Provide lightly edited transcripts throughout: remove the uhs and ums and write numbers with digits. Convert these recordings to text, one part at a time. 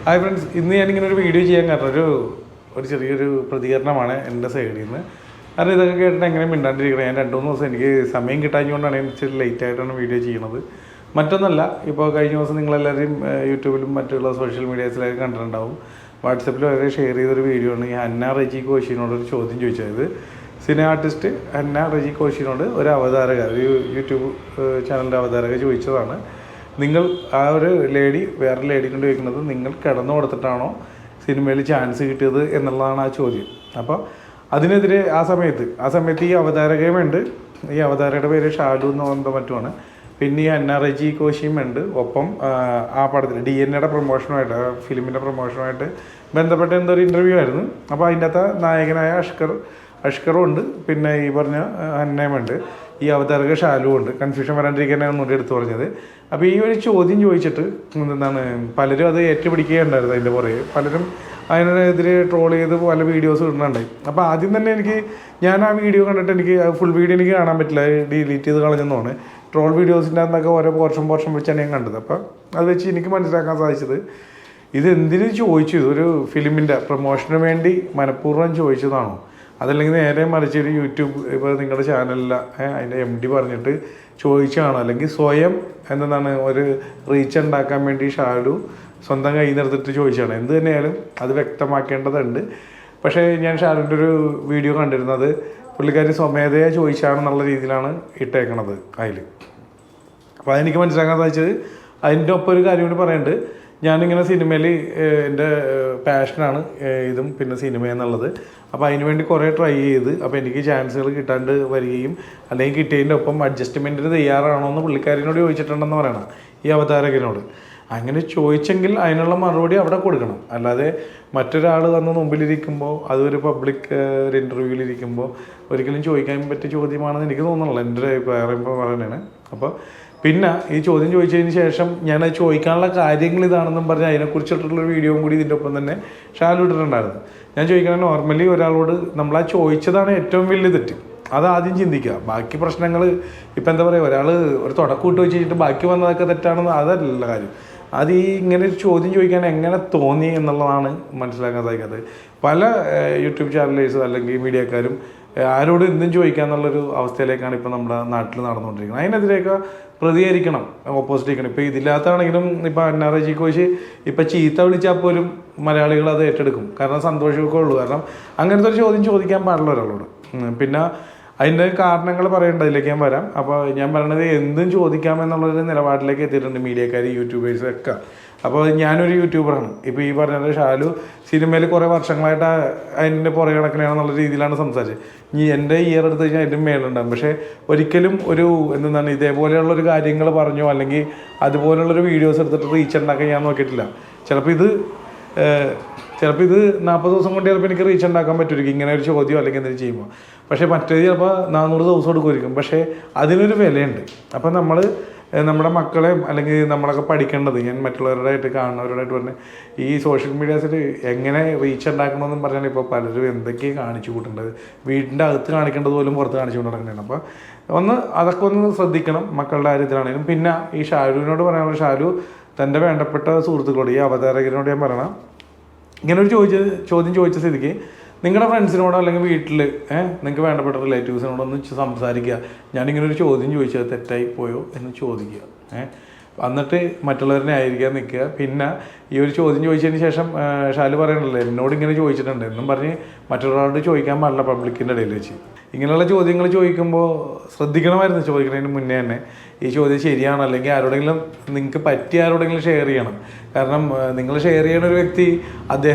Hi friends, ഇന്ന് ഞാനിങ്ങനെ ഒരു വീഡിയോ ചെയ്യാൻ കാരണം ഒരു ചെറിയൊരു പ്രതികരണമാണ് എൻ്റെ സൈഡിൽ നിന്ന്. കാരണം ഇതൊക്കെ കേട്ടിട്ട് എങ്ങനെ മിണ്ടാണ്ടിരിക്കണം. ഞാൻ 2-3 ദിവസം എനിക്ക് സമയം കിട്ടാഞ്ഞുകൊണ്ടാണ് ഇച്ചിരി ലേറ്റായിട്ടാണ് വീഡിയോ ചെയ്യുന്നത്. മറ്റൊന്നല്ല, ഇപ്പോൾ കഴിഞ്ഞ ദിവസം നിങ്ങളെല്ലാവരും യൂട്യൂബിലും മറ്റുള്ള സോഷ്യൽ മീഡിയാസിലൊക്കെ കണ്ടിട്ടുണ്ടാവും. വാട്സപ്പിൽ വളരെ ഷെയർ ചെയ്തൊരു വീഡിയോ ആണ്. ഈ ഹന്ന റെജി കോശിനോടൊരു ചോദ്യം ചോദിച്ചത്. സിനിമ ആർട്ടിസ്റ്റ് ഹന്ന റെജി കോശിനോട് ഒരു അവതാരക, ഒരു യൂട്യൂബ് ചാനലിൻ്റെ അവതാരക ചോദിച്ചതാണ്, നിങ്ങൾ ആ ഒരു ലേഡി വേറെ ലേഡി കൊണ്ട് ചോദിക്കുന്നത് നിങ്ങൾ കിടന്നു കൊടുത്തിട്ടാണോ സിനിമയിൽ ചാൻസ് കിട്ടിയത് എന്നുള്ളതാണ് ആ ചോദ്യം. അപ്പോൾ അതിനെതിരെ ആ സമയത്ത് ഈ അവതാരകയുമുണ്ട്. ഈ അവതാരകയുടെ പേര് ഷാലു എന്ന് പറയുന്നത് മറ്റുമാണ്. പിന്നെ ഈ ഹന്ന റെജി കോശിയും ഉണ്ട്. ഒപ്പം ആ പടത്തിൽ DNA പ്രൊമോഷനുമായിട്ട്, ഫിലിമിൻ്റെ പ്രൊമോഷനുമായിട്ട് ബന്ധപ്പെട്ട എന്തൊരു ഇൻ്റർവ്യൂ ആയിരുന്നു. അപ്പോൾ അതിൻ്റെ അകത്ത് നായകനായ അഷ്കറും ഉണ്ട്, പിന്നെ ഈ പറഞ്ഞ ഹന്നയുമുണ്ട്, ഈ അവതാരക ഷാലു ഉണ്ട്. കൺഫ്യൂഷൻ വരാണ്ടിരിക്കാനാണ് ഒന്നുകൂടി എടുത്തു പറഞ്ഞത്. അപ്പോൾ ഈ ഒരു ചോദ്യം ചോദിച്ചിട്ട് എന്താണ് പലരും അത് ഏറ്റുപിടിക്കുകയുണ്ടായിരുന്നു. അതിൻ്റെ പുറകെ പലരും അതിനെതിരെ ട്രോൾ ചെയ്ത് പല വീഡിയോസ് ഇടുന്നുണ്ടായി. അപ്പോൾ ആദ്യം തന്നെ ഞാൻ ആ വീഡിയോ കണ്ടിട്ട് എനിക്ക് ഫുൾ വീഡിയോ എനിക്ക് കാണാൻ പറ്റില്ല, ഡിലീറ്റ് ചെയ്ത് കളഞ്ഞെന്നാണ്. ട്രോൾ വീഡിയോസിൻ്റെ അന്നൊക്കെ ഓരോ പോർഷൻ വെച്ചാണ് ഞാൻ കണ്ടത്. അപ്പോൾ അത് വെച്ച് എനിക്ക് മനസ്സിലാക്കാൻ സാധിച്ചത് ഇത് എന്തിനു ചോദിച്ചു, ഇതൊരു ഫിലിമിൻ്റെ പ്രൊമോഷന് വേണ്ടി മനഃപൂർവ്വം ചോദിച്ചതാണോ, അതല്ലെങ്കിൽ നേരെ മറിച്ച് ഒരു യൂട്യൂബ് ഇപ്പോൾ നിങ്ങളുടെ ചാനലിൽ അതിൻ്റെ MD പറഞ്ഞിട്ട് ചോദിച്ചതാണോ, അല്ലെങ്കിൽ സ്വയം എന്താണ് ഒരു റീച്ച് ഉണ്ടാക്കാൻ വേണ്ടി ഷാലു സ്വന്തം കയ്യിൽ നിന്നെടുത്തിട്ട് ചോദിച്ചതാണ്. എന്ത് തന്നെയായാലും അത് വ്യക്തമാക്കേണ്ടതുണ്ട്. പക്ഷേ ഞാൻ ഷാലുവിൻ്റെ ഒരു വീഡിയോ കണ്ടിരുന്നത് പുള്ളിക്കാരി സ്വമേധയാ ചോദിച്ചാണെന്നുള്ള രീതിയിലാണ് ഇട്ടേക്കണത് അതിൽ. അപ്പോൾ അതെനിക്ക് മനസ്സിലാക്കാൻ സാധിച്ചത്. അതിൻ്റെ ഒപ്പം ഒരു കാര്യം കൂടി പറയുന്നുണ്ട്. ഞാനിങ്ങനെ സിനിമയിൽ എൻ്റെ പാഷനാണ് ഇതും പിന്നെ സിനിമ എന്നുള്ളത്. അപ്പോൾ അതിന് വേണ്ടി കുറേ ട്രൈ ചെയ്ത്, അപ്പോൾ എനിക്ക് ചാൻസുകൾ കിട്ടാണ്ട് വരികയും അല്ലെങ്കിൽ കിട്ടിയതിൻ്റെ ഒപ്പം അഡ്ജസ്റ്റ്മെൻറ്റിന് തയ്യാറാണോ എന്ന് പുള്ളിക്കാരിനോട് ചോദിച്ചിട്ടുണ്ടെന്ന് പറയണം ഈ അവതാരകനോട്. അങ്ങനെ ചോദിച്ചെങ്കിൽ അതിനുള്ള മറുപടി അവിടെ കൊടുക്കണം. അല്ലാതെ മറ്റൊരാൾ വന്ന് മുമ്പിലിരിക്കുമ്പോൾ അതൊരു പബ്ലിക് ഒരു ഇൻ്റർവ്യൂവിലിരിക്കുമ്പോൾ ഒരിക്കലും ചോദിക്കാൻ പറ്റിയ ചോദ്യമാണെന്ന് എനിക്ക് തോന്നുന്നില്ല. എൻ്റെ ഒരു അഭിപ്രായം പറയുന്നതാണ്. അപ്പോൾ പിന്നെ ഈ ചോദ്യം ചോദിച്ചതിന് ശേഷം ഞാൻ ചോദിക്കാനുള്ള കാര്യങ്ങൾ ഇതാണെന്നും പറഞ്ഞ് അതിനെക്കുറിച്ചിട്ടുള്ളൊരു വീഡിയോയും കൂടി ഇതിൻ്റെ ഒപ്പം തന്നെ ഷാലു ഇട്ടിട്ടുണ്ടായിരുന്നു. ഞാൻ ചോദിക്കുന്നത്, നോർമലി ഒരാളോട് നമ്മൾ ആ ചോദിച്ചതാണ് ഏറ്റവും വലിയ തെറ്റ്. അതാദ്യം ചിന്തിക്കുക. ബാക്കി പ്രശ്നങ്ങൾ ഇപ്പം എന്താ പറയുക, ഒരാൾ ഒരു തുടക്കൂട്ട് വെച്ച് കഴിഞ്ഞിട്ട് ബാക്കി വന്നതൊക്കെ തെറ്റാണെന്ന് അതല്ല കാര്യം. അത് ഈ ഇങ്ങനെ ഒരു ചോദ്യം ചോദിക്കാൻ എങ്ങനെ തോന്നി എന്നുള്ളതാണ് മനസ്സിലാക്കാൻ സാധിക്കാത്തത്. പല യൂട്യൂബ് ചാനലേഴ്സും അല്ലെങ്കിൽ മീഡിയക്കാരും ആരോട് എന്തും ചോദിക്കാന്നുള്ളൊരു അവസ്ഥയിലേക്കാണ് ഇപ്പോൾ നമ്മുടെ നാട്ടിൽ നടന്നുകൊണ്ടിരിക്കുന്നത്. അതിനെതിരെയൊക്കെ പ്രതികരിക്കണം, ഓപ്പോസിറ്റ് ചെയ്യണം. ഇപ്പോൾ ഇതില്ലാത്താണെങ്കിലും ഇപ്പോൾ ഹന്ന റെജി കോശി ഇപ്പോൾ ചീത്ത വിളിച്ചാൽ പോലും മലയാളികൾ അത് ഏറ്റെടുക്കും. കാരണം സന്തോഷമൊക്കെ ഉള്ളൂ. കാരണം അങ്ങനത്തെ ഒരു ചോദ്യം ചോദിക്കാൻ പാടില്ല ഒരാളോട്. പിന്നെ അതിൻ്റെ കാരണങ്ങൾ പറയേണ്ടത്, അതിലേക്ക് ഞാൻ വരാം. അപ്പോൾ ഞാൻ പറയണത് എന്തും ചോദിക്കാമെന്നുള്ളൊരു നിലപാടിലേക്ക് എത്തിയിട്ടുണ്ട് മീഡിയക്കാർ, യൂട്യൂബേഴ്സൊക്കെ. അപ്പോൾ ഞാനൊരു യൂട്യൂബറാണ്. ഇപ്പോൾ ഈ പറഞ്ഞത് ഷാലു സിനിമയിൽ കുറേ വർഷങ്ങളായിട്ട് അതിൻ്റെ പുറകെ കണക്കിനാണെന്നുള്ള രീതിയിലാണ് സംസാരിച്ചത്. ഇനി എൻ്റെ ഇയർ എടുത്ത് കഴിഞ്ഞാൽ അതിൻ്റെ മേലുണ്ടാകും. പക്ഷേ ഒരിക്കലും ഒരു എന്താണ് ഇതേപോലെയുള്ളൊരു കാര്യങ്ങൾ പറഞ്ഞോ അല്ലെങ്കിൽ അതുപോലുള്ളൊരു വീഡിയോസ് എടുത്തിട്ട് റീച്ച് ഉണ്ടാക്കാൻ ഞാൻ നോക്കിയിട്ടില്ല. ചിലപ്പോൾ ഇത് 40 ദിവസം കൊണ്ട് ചിലപ്പോൾ എനിക്ക് റീച്ച് ഉണ്ടാക്കാൻ പറ്റുമായിരിക്കും ഇങ്ങനെ ഒരു ചോദ്യം അല്ലെങ്കിൽ എന്തെങ്കിലും ചെയ്യുമ്പോൾ. പക്ഷേ മറ്റേത് ചിലപ്പോൾ 400 ദിവസം എടുക്കുമായിരിക്കും. പക്ഷേ അതിനൊരു വിലയുണ്ട്. അപ്പം നമ്മൾ നമ്മുടെ മക്കളെയും അല്ലെങ്കിൽ നമ്മളൊക്കെ പഠിക്കേണ്ടത്, ഞാൻ മറ്റുള്ളവരുടെയായിട്ട് കാണുന്നവരുടെയായിട്ട് പറഞ്ഞ് ഈ സോഷ്യൽ മീഡിയാസിൽ എങ്ങനെ റീച്ച് ഉണ്ടാക്കണമെന്നും പറഞ്ഞാൽ ഇപ്പോൾ പലരും എന്തൊക്കെയാണ് കാണിച്ചു കൂട്ടേണ്ടത്. വീടിൻ്റെ അകത്ത് കാണിക്കേണ്ടത് പോലും പുറത്ത് കാണിച്ചു കൊണ്ട് നടക്കുന്നതാണ്. അപ്പോൾ അതൊക്കെ ഒന്ന് ശ്രദ്ധിക്കണം മക്കളുടെ കാര്യത്തിലാണെങ്കിലും. പിന്നെ ഈ ഷാലുവിനോട് പറയാനുള്ള, ഷാലു തൻ്റെ വേണ്ടപ്പെട്ട സുഹൃത്തുക്കളോട്, ഈ അവതാരകനോട് ഞാൻ പറയണം, ഇങ്ങനെ ഒരു ചോദ്യം ചോദിച്ച സ്ഥിതിക്ക് നിങ്ങളുടെ ഫ്രണ്ട്സിനോടോ അല്ലെങ്കിൽ വീട്ടിൽ നിങ്ങൾക്ക് വേണ്ടപ്പെട്ട റിലേറ്റീവ്സിനോടോ ഒന്ന് സംസാരിക്കുക. ഞാനിങ്ങനെ ഒരു ചോദ്യം ചോദിച്ചത് തെറ്റായി പോയോ എന്ന് ചോദിക്കുക. എന്നിട്ട് മറ്റുള്ളവരെ ആയിരിക്കാൻ നിൽക്കുക. പിന്നെ ഈ ഒരു ചോദ്യം ചോദിച്ചതിന് ശേഷം ഷാലു പറയണല്ലോ എന്നോട് ഇങ്ങനെ ചോദിച്ചിട്ടുണ്ട് എന്നും പറഞ്ഞ് മറ്റൊരാളോട് ചോദിക്കാൻ പാടില്ല പബ്ലിക്കിൻ്റെ ഇടയിൽ വെച്ച്. ഇങ്ങനെയുള്ള ചോദ്യങ്ങൾ ചോദിക്കുമ്പോൾ ശ്രദ്ധിക്കണമായിരുന്നു ചോദിക്കുന്നതിന് മുന്നേ തന്നെ. ഈ ചോദ്യം ശരിയാണോ, അല്ലെങ്കിൽ ആരോടെങ്കിലും നിങ്ങൾക്ക് പറ്റിയ ആരോടെങ്കിലും ഷെയർ ചെയ്യണം. കാരണം നിങ്ങൾ ഷെയർ ചെയ്യുന്ന ഒരു വ്യക്തി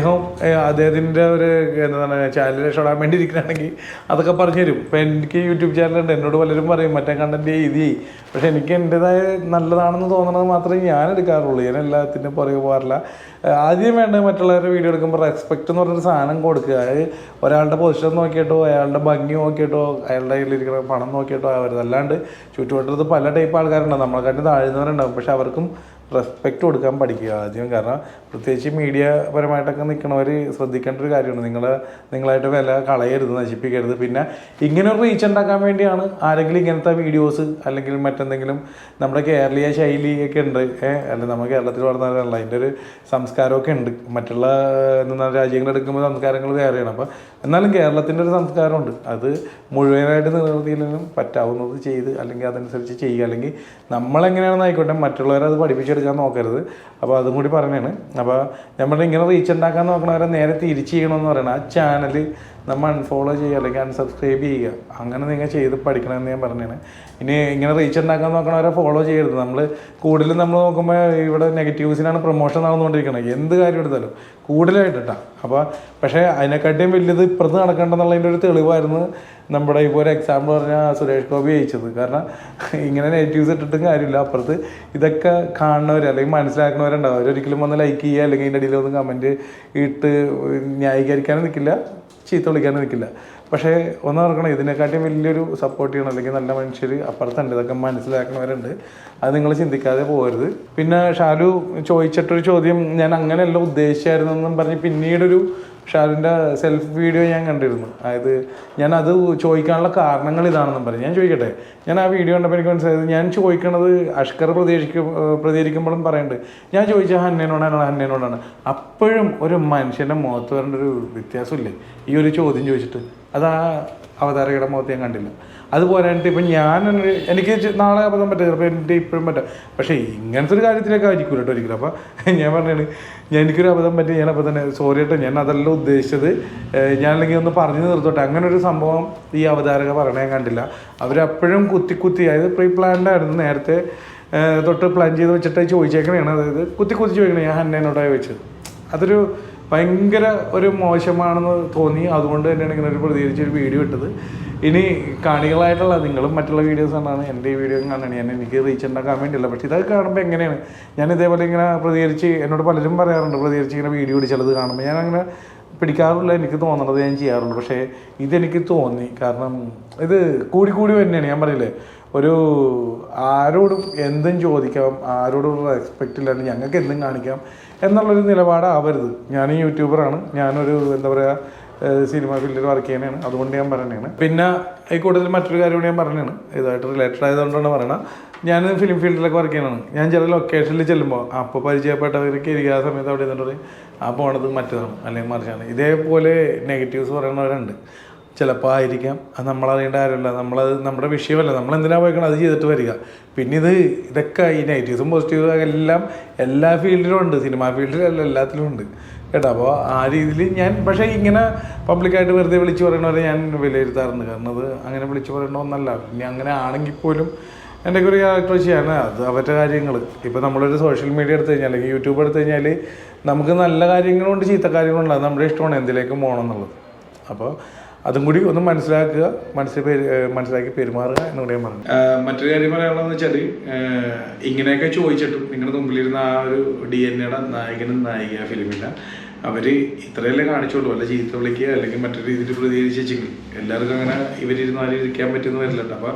അദ്ദേഹത്തിൻ്റെ ഒരു എന്താണ് ചാനൽ രക്ഷപ്പെടാൻ വേണ്ടി ഇരിക്കുകയാണെങ്കിൽ അതൊക്കെ പറഞ്ഞു തരും. ഇപ്പോൾ എനിക്ക് യൂട്യൂബ് ചാനലുണ്ട്, എന്നോട് പലരും പറയും മറ്റേ കണ്ടൻറ്റ് ഇത് ചെയ്യും. പക്ഷേ എനിക്ക് എൻ്റേതായ നല്ലതാണെന്ന് തോന്നണത് മാത്രമേ ഞാൻ എടുക്കാറുള്ളൂ. ഞാൻ എല്ലാത്തിനും പുറകെ പോകാറില്ല. ആദ്യം വേണ്ടത് മറ്റുള്ളവരുടെ വീഡിയോ എടുക്കുമ്പോൾ റെസ്പെക്റ്റ് എന്ന് പറഞ്ഞൊരു സാധനം കൊടുക്കുക. അതായത് ഒരാളുടെ പൊസിഷൻ നോക്കിയിട്ടോ അയാളുടെ ഭംഗി നോക്കിയിട്ടോ അയാളുടെ കയ്യിലിരിക്കുന്ന പണം നോക്കിയിട്ടോ ആവരുത്. അല്ലാണ്ട് ചുറ്റുവട്ടത്ത് പല ടൈപ്പ് ആൾക്കാരുണ്ടാവും, നമ്മളെക്കാട്ടി താഴ്ന്നവരുണ്ടാവും. പക്ഷെ അവർക്കും റെസ്പെക്റ്റ് കൊടുക്കാൻ പഠിക്കുക ആദ്യം. കാരണം പ്രത്യേകിച്ച് മീഡിയ പരമായിട്ടൊക്കെ നിൽക്കണവർ ശ്രദ്ധിക്കേണ്ട ഒരു കാര്യമാണ്. നിങ്ങളായിട്ട് വില കളയരുത്, നശിപ്പിക്കരുത്. പിന്നെ ഇങ്ങനെ ഒരു റീച്ച് ഉണ്ടാക്കാൻ വേണ്ടിയാണ് ആരെങ്കിലും ഇങ്ങനത്തെ വീഡിയോസ് അല്ലെങ്കിൽ മറ്റെന്തെങ്കിലും നമ്മുടെ കേരളീയ ശൈലിയൊക്കെ ഉണ്ട്. അല്ല നമ്മൾ കേരളത്തിൽ വളർന്നവരല്ല, അതിൻ്റെ ഒരു സംസ്കാരമൊക്കെ ഉണ്ട്. മറ്റുള്ള രാജ്യങ്ങളെടുക്കുമ്പോൾ സംസ്കാരങ്ങൾ വേറെയാണ്. അപ്പോൾ എന്നാലും കേരളത്തിൻ്റെ ഒരു സംസ്കാരമുണ്ട്. അത് മുഴുവനായിട്ട് നിലനിർത്തിയില്ലെങ്കിലും പറ്റാവുന്നത് ചെയ്ത് അല്ലെങ്കിൽ അതനുസരിച്ച് ചെയ്യുക. അല്ലെങ്കിൽ നമ്മളെങ്ങനെയാണെന്ന് ആയിക്കോട്ടെ, മറ്റുള്ളവരത് പഠിപ്പിച്ചെടുക്കാൻ നോക്കരുത്. അപ്പോൾ അതും കൂടി പറഞ്ഞാണ്. അപ്പോൾ നമ്മൾ ഇങ്ങനെ റീച്ച് ഉണ്ടാക്കാൻ നോക്കണവരെ നേരെ തിരിച്ച് ചെയ്യണമെന്ന് പറയണം. ആ ചാനൽ നമ്മൾ അൺഫോളോ ചെയ്യുക അല്ലെങ്കിൽ അൺസബ്സ്ക്രൈബ് ചെയ്യുക. അങ്ങനെ നിങ്ങൾ ചെയ്ത് പഠിക്കണമെന്ന് ഞാൻ പറഞ്ഞാണ്. ഇനി ഇങ്ങനെ റീച്ച് ഉണ്ടാക്കാൻ നോക്കണവരെ ഫോളോ ചെയ്യരുത്. കൂടുതലും നമ്മൾ നോക്കുമ്പോൾ ഇവിടെ നെഗറ്റീവ്സിനാണ് പ്രൊമോഷൻ നടന്നുകൊണ്ടിരിക്കുന്നത്. എന്ത് കാര്യം എടുത്താലും കൂടുതലായിട്ടാണ്. അപ്പോൾ പക്ഷേ അതിനെക്കാട്ടിയും വലിയത് ഇപ്പുറത്ത് നടക്കേണ്ടെന്നുള്ളതിൻ്റെ ഒരു തെളിവായിരുന്നു നമ്മുടെ ഇപ്പോൾ ഒരു എക്സാമ്പിൾ പറഞ്ഞാൽ സുരേഷ് ഗോപി ജയിച്ചത്. കാരണം ഇങ്ങനെ നെഗറ്റീവ്സ് ഇട്ടിട്ടും കാര്യമില്ല. അപ്പുറത്ത് ഇതൊക്കെ കാണുന്നവർ അല്ലെങ്കിൽ മനസ്സിലാക്കുന്നവരുണ്ടാവും. അവരൊരിക്കലും വന്ന് ലൈക്ക് ചെയ്യുക അല്ലെങ്കിൽ അതിൻ്റെ ഇടയിൽ ഒന്ന് കമൻറ്റ് ഇട്ട് ന്യായീകരിക്കാനും നിൽക്കില്ല, ചീത്ത വിളിക്കാനും നിൽക്കില്ല. പക്ഷേ ഒന്ന് ഓർക്കണം, ഇതിനെക്കാട്ടിയും വലിയൊരു സപ്പോർട്ട് ചെയ്യണം അല്ലെങ്കിൽ നല്ല മനുഷ്യർ അപ്പുറത്തുണ്ട്, ഇതൊക്കെ മനസ്സിലാക്കുന്നവരുണ്ട്. അത് നിങ്ങൾ ചിന്തിക്കാതെ പോകരുത്. പിന്നെ ഷാലു ചോദിച്ചിട്ടൊരു ചോദ്യം ഞാൻ അങ്ങനെയല്ല ഉദ്ദേശിച്ചായിരുന്നെന്നും പറഞ്ഞ് പിന്നീടൊരു ഷാലുവിൻ്റെ സെൽഫ് വീഡിയോ ഞാൻ കണ്ടിരുന്നു. അതായത് ഞാനത് ചോദിക്കാനുള്ള കാരണങ്ങൾ ഇതാണെന്നും പറഞ്ഞു. ഞാൻ ചോദിക്കട്ടെ, ഞാൻ ആ വീഡിയോ കണ്ടപ്പോൾ എനിക്ക് മനസ്സിലായത് ഞാൻ ചോദിക്കണത് അഷ്കർ പ്രതികരിക്കുമ്പോഴും പറയുന്നുണ്ട് ഞാൻ ചോദിച്ചാൽ ഹന്നേനോടാണ്. അപ്പോഴും ഒരു മനുഷ്യൻ്റെ മുഖത്ത് വരേണ്ട ഒരു വ്യത്യാസമില്ലേ ഈ ഒരു ചോദ്യം ചോദിച്ചിട്ട്? അത് ആ അവതാരകയുടെ മുഖത്ത് ഞാൻ കണ്ടില്ല. അതുപോലെയായിട്ട് ഇപ്പം എനിക്ക് നാളെ അബദ്ധം പറ്റും, ചിലപ്പോൾ എൻ്റെ ഇപ്പോഴും പറ്റാം. പക്ഷേ ഇങ്ങനത്തെ ഒരു കാര്യത്തിലൊക്കെ ആയിരിക്കും കേട്ടോ ഒരിക്കലും. അപ്പോൾ ഞാൻ പറഞ്ഞാണ് എനിക്കൊരു അബദ്ധം പറ്റി, ഞാനപ്പോൾ തന്നെ സോറി കേട്ടോ, ഞാൻ അതല്ല ഉദ്ദേശിച്ചത്, ഞാനല്ലെങ്കിൽ ഒന്ന് പറഞ്ഞു നിർത്തോട്ടെ. അങ്ങനെ ഒരു സംഭവം ഈ അവതാരക പറയണ ഞാൻ കണ്ടില്ല. അവരപ്പോഴും കുത്തി അതായത് പ്രീ പ്ലാൻഡ് ആയിരുന്നു, നേരത്തെ തൊട്ട് പ്ലാൻ ചെയ്ത് വെച്ചിട്ട് ചോദിച്ചേക്കണേയാണ്. അതായത് കുത്തി ചോദിക്കണേ ഞാൻ ഹന്നേനോടായി ചോദിച്ചത്. അതൊരു ഭയങ്കര ഒരു മോശമാണെന്ന് തോന്നി. അതുകൊണ്ട് തന്നെയാണ് ഇങ്ങനെ ഒരു പ്രതികരിച്ചൊരു വീഡിയോ ഇട്ടത്. ഇനി കാണികളായിട്ടുള്ള നിങ്ങളും മറ്റുള്ള വീഡിയോസ് കണ്ടാണ് എൻ്റെ ഈ വീഡിയോ കാണുകയാണ്. എനിക്ക് റീച്ച് ഉണ്ടാക്കാൻ വേണ്ടിയില്ല. പക്ഷേ ഇതൊക്കെ കാണുമ്പോൾ എങ്ങനെയാണ് ഞാൻ ഇതേപോലെ ഇങ്ങനെ പ്രതികരിച്ച്, എന്നോട് പലരും പറയാറുണ്ട് പ്രതികരിച്ച് ഇങ്ങനെ വീഡിയോ ഇടിച്ചുള്ളത് കാണുമ്പോൾ ഞാൻ അങ്ങനെ പിടിക്കാറില്ല. എനിക്ക് തോന്നുന്നത് ഞാൻ ചെയ്യാറുള്ളൂ. പക്ഷേ ഇതെനിക്ക് തോന്നി. കാരണം ഇത് കൂടി തന്നെയാണ്. ഞാൻ പറയില്ലേ, ഒരു ആരോടും എന്തും ചോദിക്കാം, ആരോടും റെസ്പെക്റ്റ് ഇല്ലാണ്ട് ഞങ്ങൾക്ക് എന്തും കാണിക്കാം എന്നുള്ളൊരു നിലപാടാവരുത്. ഞാൻ യൂട്യൂബറാണ്, ഞാനൊരു എന്താ പറയുക സിനിമ ഫീൽഡിൽ വർക്ക് ചെയ്യാനാണ്. അതുകൊണ്ട് ഞാൻ പറയുന്നതാണ്. പിന്നെ ഈ കൂടുതൽ മറ്റൊരു കാര്യം കൂടി ഞാൻ പറഞ്ഞതാണ്, ഇതായിട്ട് റിലേറ്റഡ് ആയതുകൊണ്ടാണ് പറയണത്. ഞാൻ ഫിലിം ഫീൽഡിലൊക്കെ വർക്ക് ചെയ്യണതാണ്. ഞാൻ ചില ലൊക്കേഷനിൽ ചെല്ലുമ്പോൾ അപ്പോൾ പരിചയപ്പെട്ടവർക്ക് ഇരിക്കുക സമയത്ത് അവിടെ നിന്നിട്ട് ആ പോണത് മറ്റേതാണ് അല്ലെങ്കിൽ മറിച്ചാണ്. ഇതേപോലെ നെഗറ്റീവ്സ് പറയുന്നവരുണ്ട്. ചിലപ്പോൾ ആയിരിക്കാം, അത് നമ്മളറിയേണ്ട കാര്യമില്ല. നമ്മുടെ വിഷയമല്ല, നമ്മളെന്തിനാണ് പോയിക്കണം അത് ചെയ്തിട്ട് വരിക. പിന്നെ ഇതൊക്കെ ഈ നെഗറ്റീവ്സും പോസിറ്റീവും എല്ലാം എല്ലാ ഫീൽഡിലും ഉണ്ട്, സിനിമാ ഫീൽഡിലല്ല എല്ലാത്തിലും ഉണ്ട് കേട്ടോ. അപ്പോൾ ആ രീതിയിൽ ഞാൻ പക്ഷേ ഇങ്ങനെ പബ്ലിക്കായിട്ട് വെറുതെ വിളിച്ച് പറയണവരെ ഞാൻ വിലയിരുത്താറുണ്ട്. കാരണം അത് അങ്ങനെ വിളിച്ച് പറയണ ഒന്നല്ല. ഇനി അങ്ങനെ ആണെങ്കിൽ പോലും എൻ്റെ ഒരു ക്യാരക്ടർ ചെയ്യാൻ അത് അവരുടെ കാര്യങ്ങൾ. ഇപ്പോൾ നമ്മളൊരു സോഷ്യൽ മീഡിയ എടുത്തു കഴിഞ്ഞാൽ അല്ലെങ്കിൽ യൂട്യൂബ് എടുത്തു കഴിഞ്ഞാൽ നമുക്ക് നല്ല കാര്യങ്ങളുണ്ട് ചീത്ത കാര്യങ്ങളുണ്ട്. അത് നമ്മുടെ ഇഷ്ടമാണ് എന്തിലേക്ക് പോകണം എന്നുള്ളത്. അപ്പോൾ അതും കൂടി ഒന്ന് മനസ്സിലാക്കി പെരുമാറുക എന്നുകൂടി ഞാൻ പറഞ്ഞു. മറ്റൊരു കാര്യം പറയാനുള്ളതെന്ന് വെച്ചാൽ ഇങ്ങനെയൊക്കെ ചോദിച്ചിട്ടും നിങ്ങളുടെ മുമ്പിലിരുന്ന ആ ഒരു DNA നായകനും നായിക ഫിലിമില്ല അവർ ഇത്രയല്ലേ കാണിച്ചോളൂ. അല്ല ചീത്ത വിളിക്കുക അല്ലെങ്കിൽ മറ്റൊരു രീതിയിൽ പ്രതികരിച്ചെങ്കിൽ എല്ലാവർക്കും അങ്ങനെ ഇവരിരുന്നാലും ഇരിക്കാൻ പറ്റുമെന്ന് വരില്ലട്ടോ. അപ്പോൾ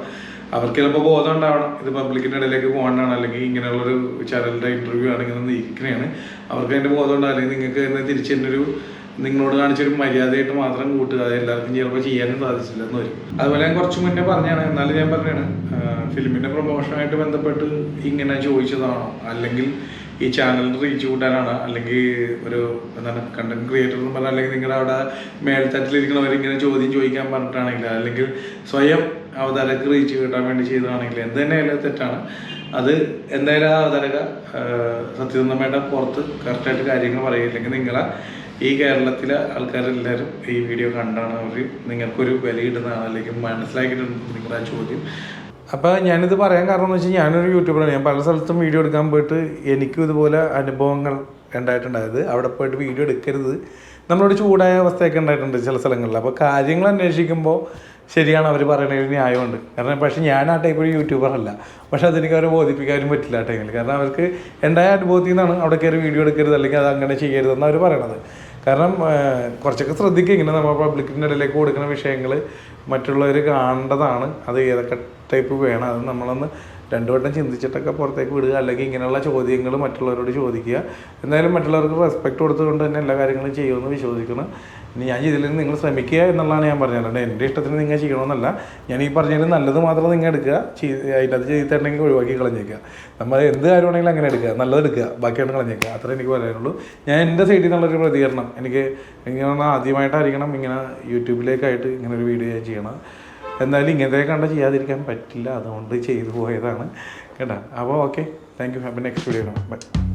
അവർക്ക് ചിലപ്പോൾ ബോധം ഉണ്ടാവണം ഇത് പബ്ലിക്കിൻ്റെ ഇടയിലേക്ക് പോകേണ്ടതാണ്, അല്ലെങ്കിൽ ഇങ്ങനെയുള്ളൊരു ചാനലിൻ്റെ ഇൻ്റർവ്യൂ ആണ് ഇങ്ങനെ ഇരിക്കണേയാണ്. അവർക്ക് അതിൻ്റെ ബോധം ഉണ്ടാവും. അല്ലെങ്കിൽ നിങ്ങൾക്ക് തന്നെ തിരിച്ച് തന്നെ നിങ്ങളോട് കാണിച്ചൊരു മര്യാദയായിട്ട് മാത്രം കൂട്ടുക. അത് എല്ലാവർക്കും ചിലപ്പോൾ ചെയ്യാനും സാധിച്ചില്ല എന്ന് വരും. അതുപോലെ ഞാൻ കുറച്ച് മുന്നേ പറഞ്ഞാണ്, എന്നാലും ഞാൻ പറഞ്ഞാണ്, ഫിലിമിൻ്റെ പ്രൊമോഷനായിട്ട് ബന്ധപ്പെട്ട് ഇങ്ങനെ ചോദിച്ചതാണോ, അല്ലെങ്കിൽ ഈ ചാനലിന് റീച്ച് കൂട്ടാനാണ്, അല്ലെങ്കിൽ ഒരു എന്താണ് കണ്ടന്റ് ക്രിയേറ്റർ എന്ന് പറഞ്ഞാൽ, അല്ലെങ്കിൽ നിങ്ങളുടെ അവിടെ മേൽത്തട്ടിലിരിക്കണവർ ഇങ്ങനെ ചോദ്യം ചോദിക്കാൻ പറഞ്ഞിട്ടാണെങ്കിൽ, അല്ലെങ്കിൽ സ്വയം അവതാരക റീച്ച് കിട്ടാൻ വേണ്ടി ചെയ്തതാണെങ്കിൽ എന്ത് തന്നെയായാലും തെറ്റാണ്. അത് എന്തായാലും ആ അവതാരക സത്യസന്ധമായിട്ട് പുറത്ത് കറക്റ്റായിട്ട് കാര്യങ്ങൾ പറയുക. അല്ലെങ്കിൽ നിങ്ങളെ ഈ കേരളത്തിലെ ആൾക്കാരെല്ലാവരും ഈ വീഡിയോ കണ്ടാണ് അവർ നിങ്ങൾക്കൊരു വിലയിടുന്നതാണ്, അല്ലെങ്കിൽ മനസ്സിലാക്കിയിട്ടുണ്ട് നിങ്ങളുടെ ആ ചോദ്യം. അപ്പോൾ ഞാനിത് പറയാൻ കാരണം എന്ന് വെച്ചാൽ ഞാനൊരു യൂട്യൂബറാണ്. ഞാൻ പല സ്ഥലത്തും വീഡിയോ എടുക്കാൻ പോയിട്ട് എനിക്കും ഇതുപോലെ അനുഭവങ്ങൾ ഉണ്ടായിട്ടുണ്ടായത്. അവിടെ പോയിട്ട് വീഡിയോ എടുക്കരുത്, നമ്മളോട് ചൂടായ അവസ്ഥയൊക്കെ ഉണ്ടായിട്ടുണ്ട് ചില സ്ഥലങ്ങളിൽ. അപ്പോൾ കാര്യങ്ങൾ അന്വേഷിക്കുമ്പോൾ ശരിയാണ് അവർ പറയുന്നതിൽ ന്യായമുണ്ട്. കാരണം പക്ഷേ ഞാൻ ആ ടൈപ്പ് ഒരു യൂട്യൂബറല്ല. പക്ഷെ അതെനിക്ക് അവരെ ബോധിപ്പിക്കാനും പറ്റില്ല ആ ടൈമിൽ. കാരണം അവർക്ക് ഉണ്ടായ അനുഭവത്തിൽ നിന്നാണ് അവിടെ കയറി വീഡിയോ എടുക്കരുത് അല്ലെങ്കിൽ അത് അങ്ങനെ ചെയ്യരുതെന്ന് അവർ പറയണത്. കാരണം കുറച്ചൊക്കെ ശ്രദ്ധിക്കുക, ഇങ്ങനെ നമ്മൾ പബ്ലിക്കിൻ്റെ ഇടയിലേക്ക് കൊടുക്കുന്ന വിഷയങ്ങൾ മറ്റുള്ളവർ കാണേണ്ടതാണ്. അത് ഏതൊക്കെ ടൈപ്പ് വേണം അത് നമ്മളൊന്ന് രണ്ടു വട്ടം ചിന്തിച്ചിട്ടൊക്കെ പുറത്തേക്ക് വിടുക, അല്ലെങ്കിൽ ഇങ്ങനെയുള്ള ചോദ്യങ്ങൾ മറ്റുള്ളവരോട് ചോദിക്കുക. എന്തായാലും മറ്റുള്ളവർക്ക് റെസ്പെക്റ്റ് കൊടുത്തുകൊണ്ട് തന്നെ എല്ലാ കാര്യങ്ങളും ചെയ്യുമെന്ന് വിശ്വസിക്കുന്നു. ഇനി ഞാൻ ചെയ്തില്ലെങ്കിൽ നിങ്ങൾ ശ്രമിക്കുക എന്നുള്ളതാണ് ഞാൻ പറഞ്ഞത്. എൻ്റെ ഇഷ്ടത്തിന് നിങ്ങൾ ചെയ്യണമെന്നല്ല. ഞാൻ ഈ പറഞ്ഞതിൽ നല്ലത് മാത്രം നിങ്ങൾ എടുക്കുക, അതിനകത്ത് ചെയ്തിട്ടുണ്ടെങ്കിൽ ഒഴിവാക്കി കളഞ്ഞേക്കുക. നമ്മൾ എന്ത് കാര്യമാണെങ്കിലും അങ്ങനെ എടുക്കുക, നല്ലത് എടുക്കുക, ബാക്കിയാണ് കളഞ്ഞേക്കുക. അത്രേ എനിക്ക് പറയാനുള്ളൂ. ഞാൻ എൻ്റെ സൈഡിൽ നിന്നുള്ളൊരു പ്രതികരണം, എനിക്ക് ഇങ്ങനെ ആദ്യമായിട്ടായിരിക്കണം ഇങ്ങനെ യൂട്യൂബിലേക്കായിട്ട് ഇങ്ങനെ ഒരു വീഡിയോ ഞാൻ ചെയ്യണം. എന്തായാലും ഇങ്ങനത്തെ കണ്ട ചെയ്യാതിരിക്കാൻ പറ്റില്ല, അതുകൊണ്ട് ചെയ്തു പോയതാണ് കേട്ടോ. അപ്പോൾ okay, thank you. Happy next video. By.